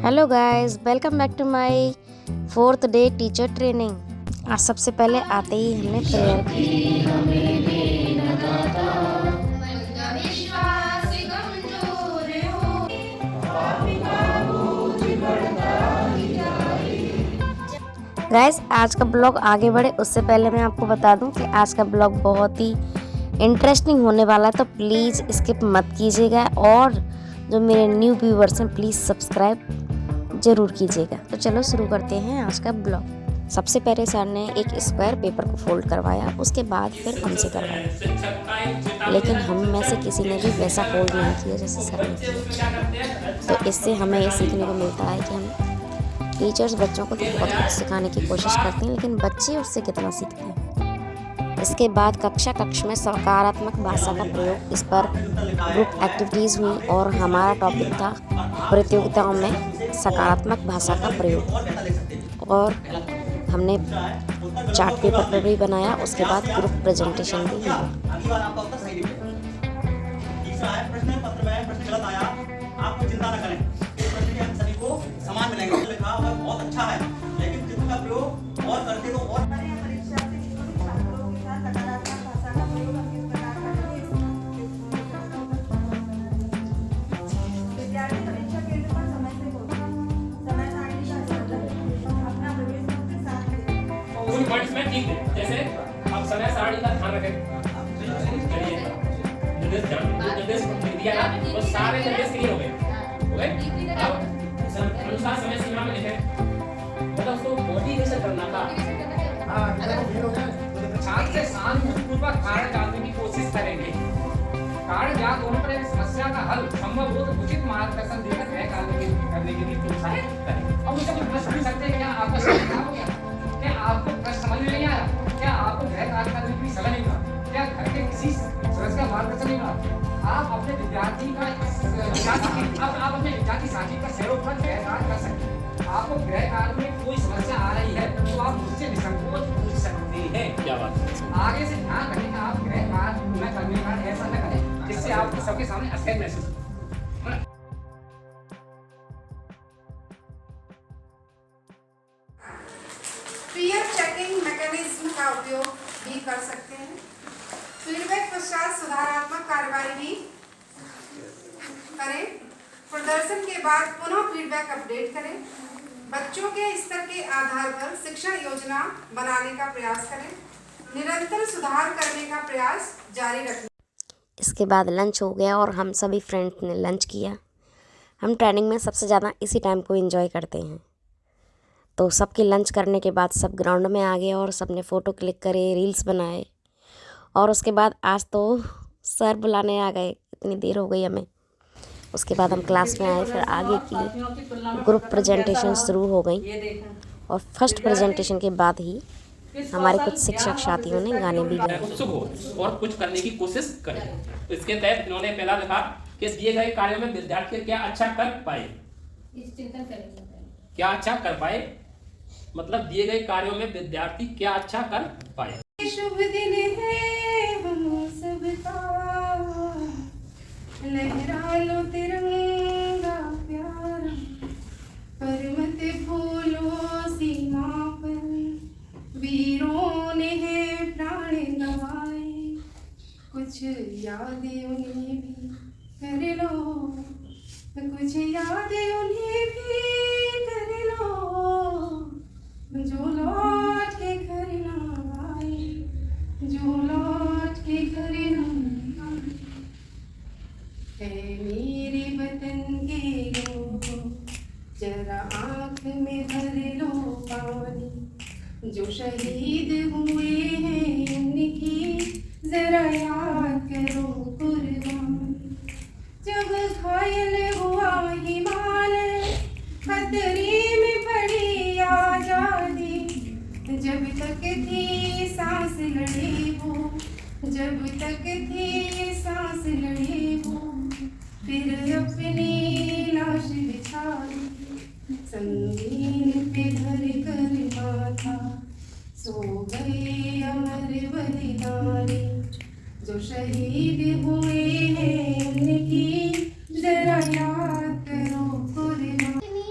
Hello guys, welcome back to my 4th day teacher training. आज सबसे पहले आते ही हमने प्रेयर की। गाइस, आज का ब्लॉग आगे बढ़े उससे पहले मैं आपको बता दूं कि आज का ब्लॉग बहुत ही इंटरेस्टिंग होने वाला है, तो प्लीज़ स्किप मत कीजिएगा और जो मेरे न्यू व्यूवर्स हैं प्लीज़ सब्सक्राइब ज़रूर कीजिएगा। तो चलो शुरू करते हैं आज का ब्लॉग। सबसे पहले सर ने एक स्क्वायर पेपर को फोल्ड करवाया, उसके बाद फिर हमसे करवाया, लेकिन हम में से किसी ने भी वैसा फोल्ड नहीं किया जैसे सर ने किया। तो इससे हमें ये सीखने को मिलता है कि हम टीचर्स बच्चों को तो बहुत कुछ सिखाने की कोशिश करते हैं, लेकिन बच्चे उससे कितना सीखते हैं। इसके बाद कक्ष में सकारात्मक भाषा का प्रयोग, इस पर ग्रुप एक्टिविटीज़ हुई और हमारा टॉपिक था प्रतियोगिताओं में सकारात्मक भाषा का प्रयोग। और हमने चार्ट पेपर पर भी बनाया, उसके बाद ग्रुप प्रेजेंटेशन भी हुआ। आपको चिंता न करें, सभी को समान मिलेंगे। लिखा हुआ बहुत अच्छा है, लेकिन चित्र का प्रयोग और करते तो और जैसे आप समय सारणी का ध्यान रखें। निर्देश दिया ना, वो सारे निर्देश क्लियर हो गए। अब अनुसार समय सीमा में लिखें, मतलब उसको मोटिवेशन करना था। छात्र से शांतिपूर्वक कारण जानने की कोशिश करेंगे। कारण ज्ञात होने पर एक समस्या का हल संभव हो तो उचित मार्गदर्शन देकर गृह कार्य करने के लिए प्रोत्साहित करें। अब मुझसे प्रश्न पूछ सकते हैं, क्या आपका समय खराब हो गया? क्या आपको प्रश्न समझ में नहीं आया? क्या आपको गृह कार्य करने की समय नहीं मिला? क्या घर के किसी सदस्य का मार्गदर्शन नहीं मिला? आप अपने विद्यार्थी का आप अपने विद्यार्थी साथी का सहयोग कर गृह कार्य कर सकते हैं। आपको गृह कार्य में कोई समस्या आ रही है तो आप मुझसे निसंकोच पूछ सकते हैं। क्या बात है? आगे से ध्यान रखें कि आप गृह कार्य में करने का ऐसा न करें जिससे आपको सबके सामने असहज महसूस हो। पीयर चेकिंग मैकेनिज्म का उपयोग भी कर सकते हैं। फीडबैक पश्चात सुधारात्मक कार्रवाई भी करें। प्रदर्शन के बाद पुनः फीडबैक अपडेट करें। बच्चों के स्तर के आधार पर शिक्षण योजना बनाने का प्रयास करें। निरंतर सुधार करने का प्रयास जारी रखें। इसके बाद लंच हो गया और हम सभी फ्रेंड्स ने लंच किया। हम ट्रेनिंग में सबसे ज़्यादा इसी टाइम को एंजॉय करते हैं। तो सबके लंच करने के बाद सब ग्राउंड में आ गए और सबने फ़ोटो क्लिक करे, रील्स बनाए। और उसके बाद आज तो सर बुलाने आ गए, इतनी देर हो गई हमें। उसके बाद हम क्लास में आए, फिर आगे की ग्रुप प्रेजेंटेशन शुरू हो गई और फर्स्ट प्रेजेंटेशन के बाद ही हमारे कुछ शिक्षक साथियों ने गाने भी गाए। और कुछ करने की कोशिश करें। तो इसके तहत इन्होंने पहला लिखा कि दिए गए कार्यों में विद्यार्थी क्या अच्छा कर पाए। क्या अच्छा कर पाए, मतलब दिए गए कार्यों में विद्यार्थी क्या अच्छा कर पाए। शुभ दिन है हम सबका, लहरा लो तिरंगा प्यारा, पर मत भूलो सीमा पर वीरों ने है प्राण गंवाए। कुछ यादें उन्हें भी कर लो, कुछ यादें उन्हें भी कर लो, जो लौट के घर ना आए, जो लौट के घर ना आए। है मेरे वतन के लोगों, जरा आँख में भर लो पानी, जो शहीद हुए हैं उनकी जरा याद करो कुर्बानी। जब घायल हुआ हिमालय, खतरे में पड़ी आजादी, जब तक थी सांस लड़े वो, जब तक थी सांस लड़े वो, फिर अपनी लाश बिछा दी, संगीन पे धर कर माथा, सो गए अमर बलिदानी, जो शहीद हुए हैं उनकी जरा याद करो कुर्बानी।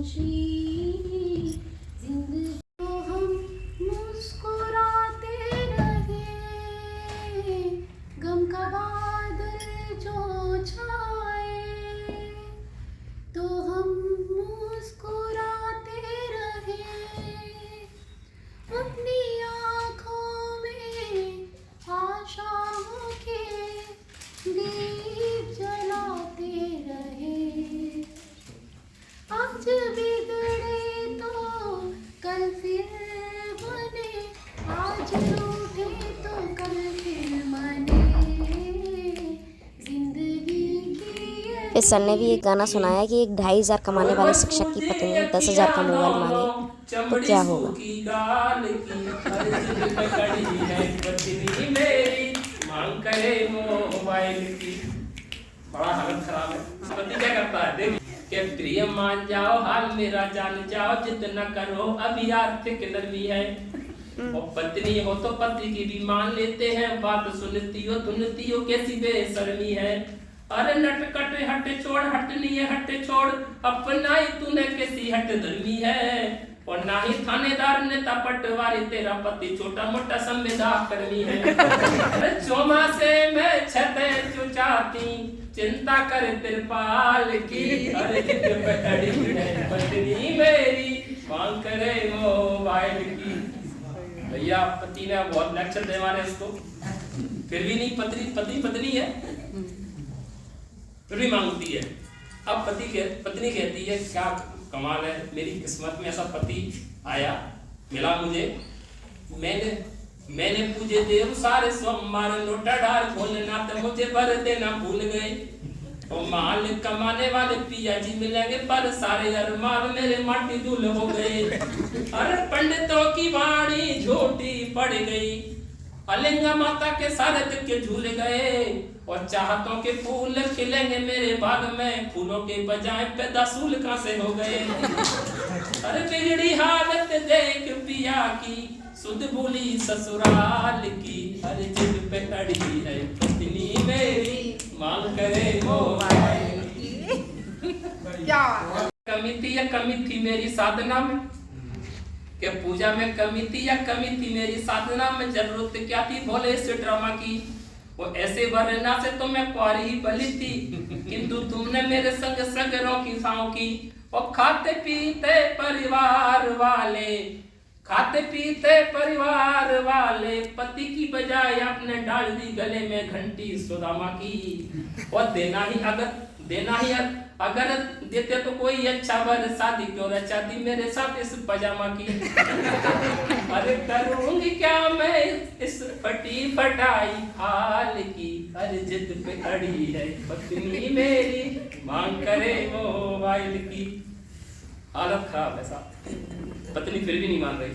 खामोशी जिंदगी को हम मुस्कुराते रहे, गम का बादल जो छाए तो हम मुस्कुराते रहे, अपनी आँखों में आशाओं के दीप जलाते रहे। आज बिगड़े तो कल फिर बने, आज रूठे तो कल फिर मने, जिंदगी की फिर सर ने भी एक गाना सुनाया कि एक 2,500 कमाने वाले शिक्षक की पत्नी 10,000 का मोबाइल मांगे तो क्या होगा। मांग करे मोबाइल की। बड़ा हालत खराब है। पति क्या करता है देख के प्रिय मान जाओ हाल मेरा जान जाओ, जितना करो अभी आर्थिक नरमी है। और पत्नी हो तो पति की भी मान लेते हैं, बात सुनती हो कैसी बेशर्मी है। अरे नटकट हट छोड़ हटनी है हट छोड़, अपना ही तूने कैसी हट धर्मी है। और ना ही थानेदार नेता पटवारी, तेरा पति छोटा मोटा संविदा कर्मी है। अरे चौमासे में छते चुचाती, चिंता कर तिरपाल की। अरे पकड़ी है पत्नी मेरी, मांग करे मोबाइल की। भैया पति ने बहुत लेक्चर दे मारे इसको, फिर भी नहीं पत्नी है फिर भी मांगती है। अब पत्नी कहती है क्या कमाल है, मेरी किस्मत में ऐसा पति आया मिला मुझे। मैंने पूजे देव सारे सोमवार, नोटा डाल खोलना तो मुझे भर देना भूल गए। और माल कमाने वाले पिया जी मिलेंगे, पर सारे अरमान मेरे माटी धूल हो गए। अरे पंडितों की वाणी झूठी पड़ गई, अलिंगा माता के सारे दिक्के झूल गए। और चाहतों के फूल खिलेंगे मेरे बाग में, फूलों के बजाय पैदा सूल कहां से हो गए। अरे बिगड़ी हालत देख पिया की, सुध भूली ससुराल की। अरे जिद पे अड़ी है पत्नी मेरी, मांग करे मोबाइल की। क्या कमी थी मेरी साधना में, के पूजा में कमी थी मेरी साधना में। जरूरत क्या थी भोले से ड्रामा की, वो ऐसे वरना से तो मैं कुआरी ही बली थी। किंतु तुमने मेरे संग सगरों की साओं की। और खाते पीते परिवार वाले, पति की बजाय आपने डाल दी गले में घंटी सुदामा की। और देना ही अगर देते तो कोई अच्छा वर, शादी क्यों रचाती मेरे साथ इस पजामा की। अरे करूंगी क्या मैं इस फटी फटाई हाल की। अरे जिद पे अड़ी है पत्नी मेरी, मांग करे मोबाइल की। हालत खराब है साहब, पत्नी फिर भी नहीं मान रही।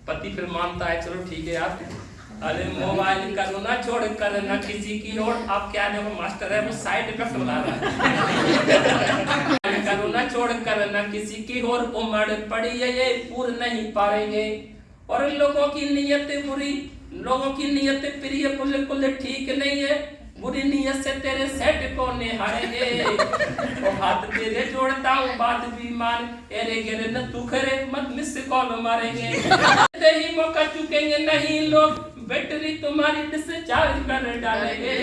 पति फिर मानता है चलो ठीक है यार, अरे मोबाइल करो ना छोड़ कर ना किसी की ओर। आप क्या देखो मास्टर है वो साइड इफेक्ट बना रहा है। करो ना छोड़ कर ना किसी की ओर, उमड़ पड़ी है ये पूर नहीं पाएंगे। और लोगों की नीयत प्रिय बिल्कुल ठीक नहीं है, बुरी नीयत से तेरे सेट को निहारेंगे। और हाथ तेरे जोड़ता हूँ बात भी मान, एरे गिरे न तू करे मत मिस कॉल मारेंगे। ही मौका चुकेंगे नहीं लोग, बैटरी तुम्हारी डिस्चार्ज कर डालेंगे।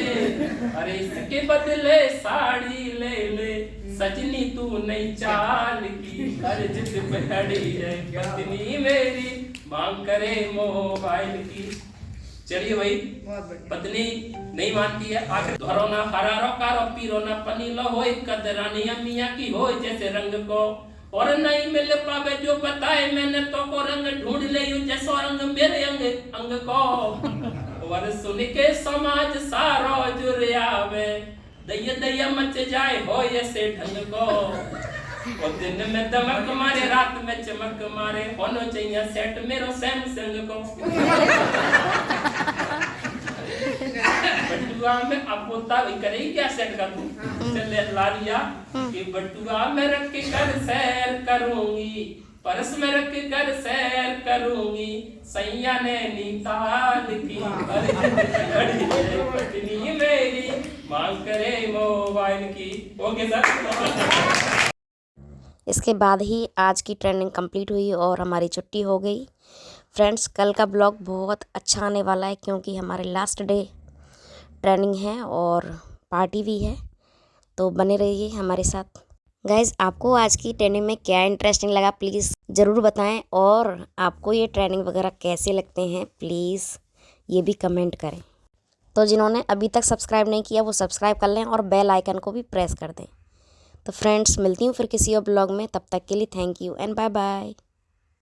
अरे इसके बदले साड़ी ले ले सजनी तू नई चाल की। अरे जिद पे अड़ी है पत्नी मेरी, मांग करे मोबाइल की। चलिए भाई पत्नी नहीं मानती है, आखिर धरो ना हरारो कारो पीरो ना पनीलो हो, कदरानी मियाँ की हो जैसे रंग को। और नहीं मिल पावे जो बताए मैंने तो को, रंग ढूंढ ले जैसो रंग मेरे अंग को। और सुन के समाज सारो जुरियावे, दैया मच जाए हो ऐसे ढंग को। और दिन में दमक मारे रात में चमक मारे, होनो चाहिए सेट मेरो सैमसंग को। बटुआ में अब बोलता करेगी क्या सेट कर दूं, चले लालिया कि बटुआ में रख के कर सैर करूंगी, परस में रख के कर सैर करूंगी। सैया ने नीताल की पत्नी मेरी, मांग करे मोबाइल की। Okay sir. इसके बाद ही आज की ट्रेनिंग कंप्लीट हुई और हमारी छुट्टी हो गई। फ्रेंड्स, कल का ब्लॉग बहुत अच्छा आने वाला है क्योंकि हमारे लास्ट डे ट्रेनिंग है और पार्टी भी है, तो बने रहिए हमारे साथ। गाइज़, आपको आज की ट्रेनिंग में क्या इंटरेस्टिंग लगा प्लीज़ ज़रूर बताएं, और आपको ये ट्रेनिंग वगैरह कैसे लगते हैं प्लीज़ ये भी कमेंट करें। तो जिन्होंने अभी तक सब्सक्राइब नहीं किया वो सब्सक्राइब कर लें और बेल आइकन को भी प्रेस कर दें। तो फ्रेंड्स, मिलती हूँ फिर किसी और ब्लॉग में, तब तक के लिए thank you and bye bye.